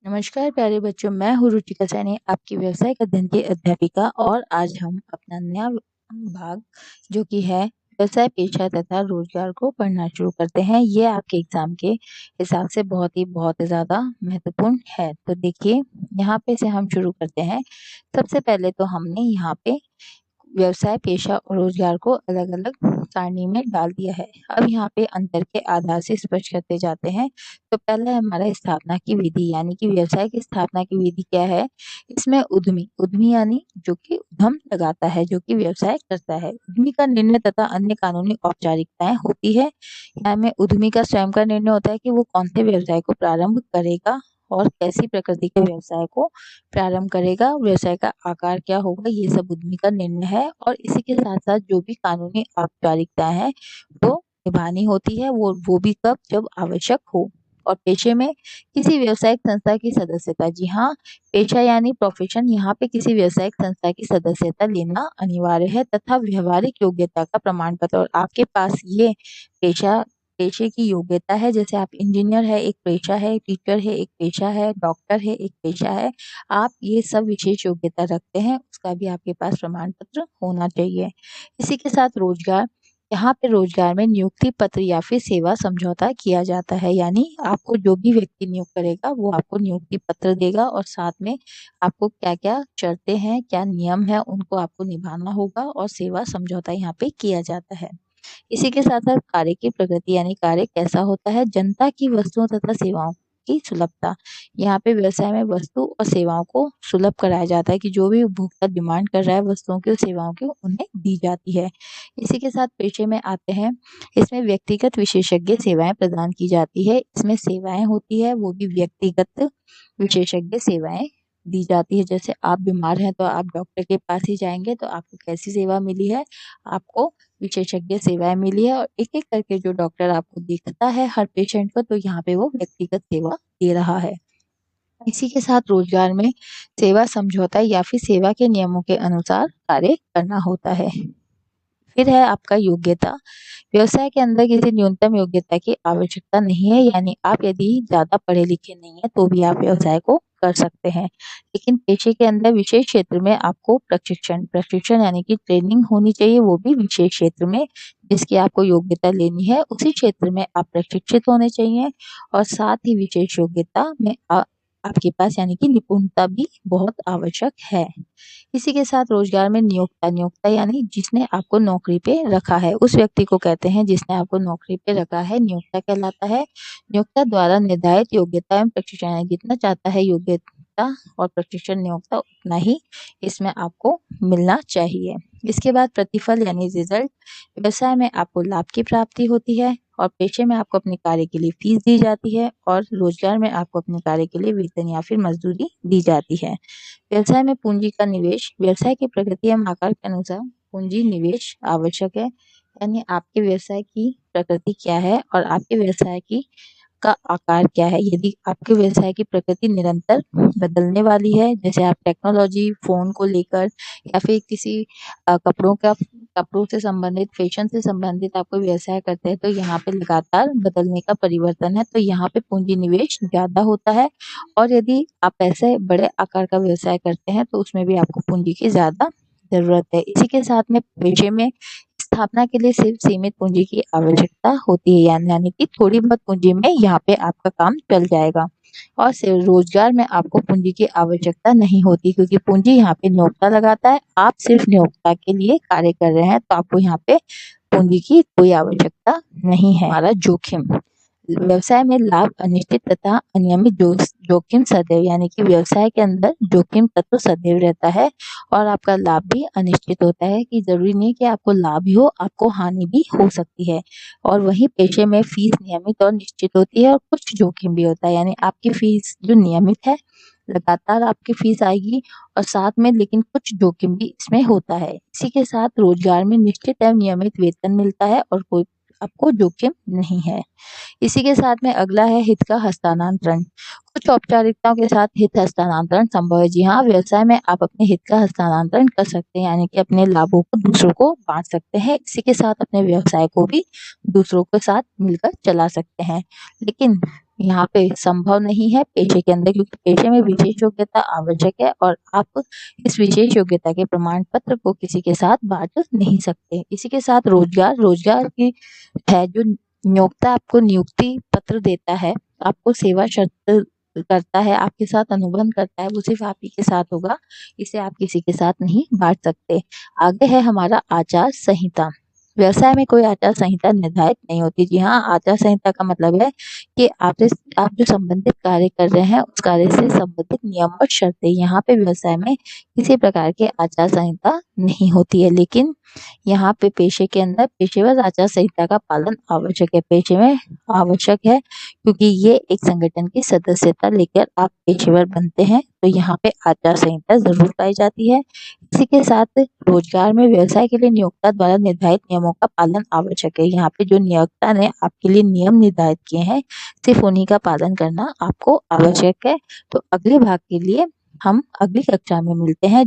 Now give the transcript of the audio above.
नमस्कार प्यारे बच्चों, मैं हूँ रुचिका सैनी, आपकी व्यवसाय अध्ययन की अध्यापिका। और आज हम अपना नया भाग जो कि है व्यवसाय, पेशा तथा रोजगार को पढ़ना शुरू करते हैं। ये आपके एग्जाम के हिसाब से बहुत ही ज़्यादा महत्वपूर्ण है। तो देखिए, यहाँ पे से हम शुरू करते हैं। सबसे पहले तो हमने यहाँ पे व्यवसाय, पेशा और रोजगार को अलग-अलग सारणी में डाल दिया है। अब यहाँ पे अंतर के आधार से स्पष्ट करते जाते हैं। तो पहला है हमारा स्थापना की विधि, यानी कि व्यवसाय की स्थापना की विधि क्या है। इसमें उद्यमी यानी जो कि उद्यम लगाता है, जो कि व्यवसाय करता है। उद्यमी का निर्णय तथा अन्य कानूनी औपचारिकताएं होती है। यहाँ में उद्यमी का स्वयं का निर्णय होता है कि वो कौन से व्यवसाय को प्रारंभ करेगा और कैसी प्रकृति के व्यवसाय को प्रारंभ करेगा, व्यवसाय का आकार क्या होगा, ये सब उद्यमी का निर्णय है। और इसी के साथ साथ जो भी कानूनी औपचारिकताएं हैं वो निभानी होती है, वो भी कब, जब आवश्यक हो। और पेशे में किसी व्यावसायिक संस्था की सदस्यता, जी हाँ, पेशा यानी प्रोफेशन, यहाँ पे किसी व्यावसायिक संस्था की सदस्यता लेना अनिवार्य है तथा व्यवहारिक योग्यता का प्रमाण पत्र। और आपके पास ये पेशा पेशे की योग्यता है, जैसे आप इंजीनियर है, एक पेशा है, टीचर है, एक पेशा है, डॉक्टर है, एक पेशा है। आप ये सब विशेष योग्यता रखते हैं, उसका भी आपके पास प्रमाण पत्र होना चाहिए। इसी के साथ रोजगार, यहाँ पे रोजगार में नियुक्ति पत्र या फिर सेवा समझौता किया जाता है, यानी आपको जो भी व्यक्ति नियुक्त करेगा वो आपको नियुक्ति पत्र देगा और साथ में आपको क्या क्या शर्तें हैं, क्या नियम है, उनको आपको निभाना होगा और सेवा समझौता यहाँ पे किया जाता है। इसी के साथ साथ कार्य की प्रगति, यानी कार्य कैसा होता है, जनता की वस्तुओं तथा सेवाओं की सुलभता। यहाँ पे व्यवसाय में वस्तु और सेवाओं को सुलभ कराया जाता है कि जो भी उपभोक्ता डिमांड कर रहा है वस्तुओं की और सेवाओं की, उन्हें दी जाती है। इसी के साथ पेशे में आते हैं, इसमें व्यक्तिगत विशेषज्ञ सेवाएं प्रदान की जाती है। इसमें सेवाएं होती है वो भी व्यक्तिगत विशेषज्ञ सेवाएं दी जाती है। जैसे आप बीमार हैं तो आप डॉक्टर के पास ही जाएंगे, तो आपको कैसी सेवा मिली है, आपको विशेषज्ञ सेवाएं मिली है। और एक एक करके जो डॉक्टर आपको देखता है हर पेशेंट को, तो यहाँ पे वो व्यक्तिगत सेवा दे रहा है। इसी के साथ रोजगार में सेवा समझौता या फिर सेवा के नियमों के अनुसार कार्य करना होता है। फिर है आपका योग्यता। व्यवसाय के अंदर किसी न्यूनतम योग्यता की आवश्यकता नहीं है, यानी आप यदि ज्यादा पढ़े लिखे नहीं है तो भी आप व्यवसाय को कर सकते हैं। लेकिन पेशे के अंदर विशेष क्षेत्र में आपको प्रशिक्षण यानी कि ट्रेनिंग होनी चाहिए, वो भी विशेष क्षेत्र में जिसकी आपको योग्यता लेनी है उसी क्षेत्र में आप प्रशिक्षित होने चाहिए। और साथ ही विशेष योग्यता में आपके पास यानी कि निपुणता भी बहुत आवश्यक है। इसी के साथ रोजगार में नियोक्ता यानी जिसने आपको नौकरी पे रखा है, उस व्यक्ति को कहते हैं जिसने आपको नौकरी पे रखा है, नियोक्ता कहलाता है। नियोक्ता द्वारा निर्धारित योग्यता एवं प्रशिक्षण, यानी जितना चाहता है योग्यता और प्रशिक्षण नियोक्ता, उतना ही इसमें आपको मिलना चाहिए। इसके बाद प्रतिफल यानी रिजल्ट। व्यवसाय में आपको लाभ की प्राप्ति होती है और पेशे में आपको अपने कार्य के लिए फीस दी जाती है और रोजगार में आपको अपने कार्य के लिए वेतन या फिर मजदूरी दी जाती है। व्यवसाय में पूंजी का निवेश। व्यवसाय की प्रकृति एवं आकार के अनुसार पूंजी निवेश आवश्यक है, यानी आपके व्यवसाय की प्रकृति क्या है और आपके व्यवसाय की का आकार क्या है। यदि आपके व्यवसाय की प्रकृति निरंतर बदलने वाली है, जैसे आप टेक्नोलॉजी, फोन को लेकर या फिर किसी कपड़ों से संबंधित, फैशन से संबंधित आप कोई व्यवसाय करते हैं, तो यहाँ पे लगातार बदलने का परिवर्तन है, तो यहाँ पे पूंजी निवेश ज्यादा होता है। और यदि आप ऐसे बड़े आकार का व्यवसाय करते हैं तो उसमें भी आपको पूंजी की ज्यादा जरूरत है। इसी के साथ में पेशे में स्थापना के लिए सिर्फ सीमित पूंजी की आवश्यकता होती है, यानी कि थोड़ी बहुत पूंजी में यहाँ पे आपका काम चल जाएगा। और सिर्फ रोजगार में आपको पूंजी की आवश्यकता नहीं होती, क्योंकि पूंजी यहाँ पे नियोक्ता लगाता है, आप सिर्फ नियोक्ता के लिए कार्य कर रहे हैं, तो आपको यहाँ पे पूंजी की कोई आवश्यकता नहीं है। हमारा जोखिम। व्यवसाय में लाभ अनिश्चित तथा अनियमित जोखिम सदैव, यानी कि व्यवसाय के अंदर जोखिम तत्व सदैव रहता है और आपका लाभ भी अनिश्चित होता है, कि जरूरी नहीं कि आपको लाभ ही हो, आपको हानि भी हो सकती है। और वहीं पेशे में फीस नियमित और निश्चित होती है और कुछ जोखिम भी होता है, यानी आपकी फीस जो नियमित है, लगातार आपकी फीस आएगी और साथ में लेकिन कुछ जोखिम भी इसमें होता है। इसी के साथ रोजगार में निश्चित एवं नियमित वेतन मिलता है और कोई आपको जोखिम नहीं है। इसी के साथ में अगला है हित का हस्तांतरण। कुछ औपचारिकताओं के साथ हित हस्तांतरण संभव है। जी हाँ, व्यवसाय में आप अपने हित का हस्तांतरण कर सकते हैं, यानी कि अपने लाभों को दूसरों को बाँट सकते हैं। इसी के साथ अपने व्यवसाय को भी दूसरों के साथ मिलकर चला सकते हैं। लेकिन यहाँ पे संभव नहीं है पेशे के अंदर, क्योंकि पेशे में विशेष योग्यता आवश्यक है और आप इस विशेष योग्यता के प्रमाण पत्र को किसी के साथ बाँट नहीं सकते। इसी के साथ रोजगार की है जो नियोक्ता आपको नियुक्ति पत्र देता है, आपको सेवा शर्त करता है, आपके साथ अनुबंध करता है, वो सिर्फ़ आप ही के साथ होगा, इसे आप किसी के साथ नहीं बाँट सकते। आगे है हमारा आचार संहिता। व्यवसाय में कोई आचार संहिता निर्धारित नहीं होती। जी हाँ, आचार संहिता का मतलब है कि आप जो संबंधित कार्य कर रहे हैं, उस कार्य से संबंधित नियम और शर्तें। यहाँ पे व्यवसाय में किसी प्रकार की आचार संहिता नहीं होती है, लेकिन यहाँ पे पेशे के अंदर पेशेवर आचार संहिता का पालन आवश्यक है। पेशे में आवश्यक है, क्योंकि ये एक संगठन की सदस्यता लेकर आप पेशेवर बनते हैं, तो यहाँ पे आचार संहिता ज़रूर पाई जाती है। इसी के साथ रोजगार में व्यवसाय के लिए नियोक्ता द्वारा निर्धारित नियमों का पालन आवश्यक है। यहाँ पे जो नियोक्ता ने आपके लिए नियम निर्धारित किए हैं, सिर्फ उन्हीं का पालन करना आपको आवश्यक है। तो अगले भाग के लिए हम अगली कक्षा में मिलते हैं।